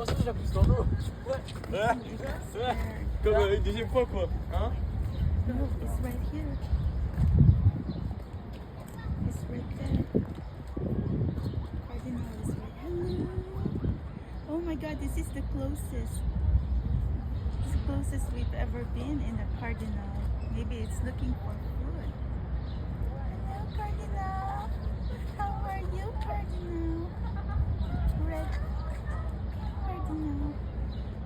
ça, j'ai appris dans l'eau. Ouais. Comme une deuxième fois, quoi. Hein? No, it's right here. It's right there. Cardinal is right. Hello. Oh my God, this is the closest. It's the closest we've ever been in a cardinal. Maybe it's looking for food. Hello, Cardinal. How are you, Cardinal? Red Cardinal.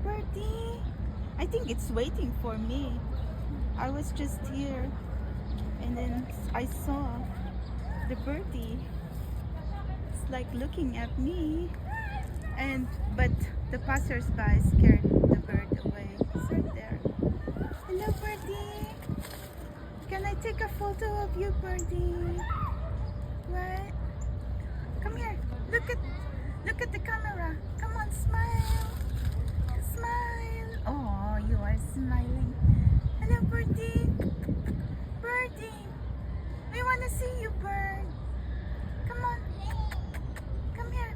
Birdie. I think it's waiting for me. I was just here and then I saw the birdie. It's like looking at me, but the passersby scared the bird away. It's right there. Hello, birdie. Can I take a photo of you, birdie? What? Come here. Look at the camera. Come on, smile. Smile. Oh, you are smiling. Hello, birdie. Birdie. We want to see you, bird. Come on. Come here.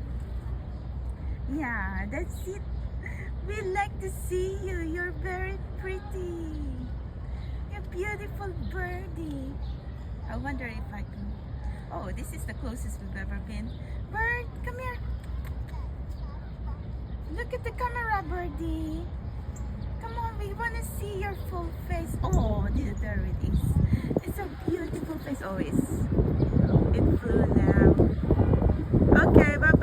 Yeah, that's it. We like to see you. You're very pretty. You're beautiful birdie. I wonder if I can... Oh, this is the closest we've ever been. Bird, come here. Look at the camera, birdie. Come on, we want to see your full face. Oh, there it is. It's a beautiful face. Oh, it flew now. Okay, bye.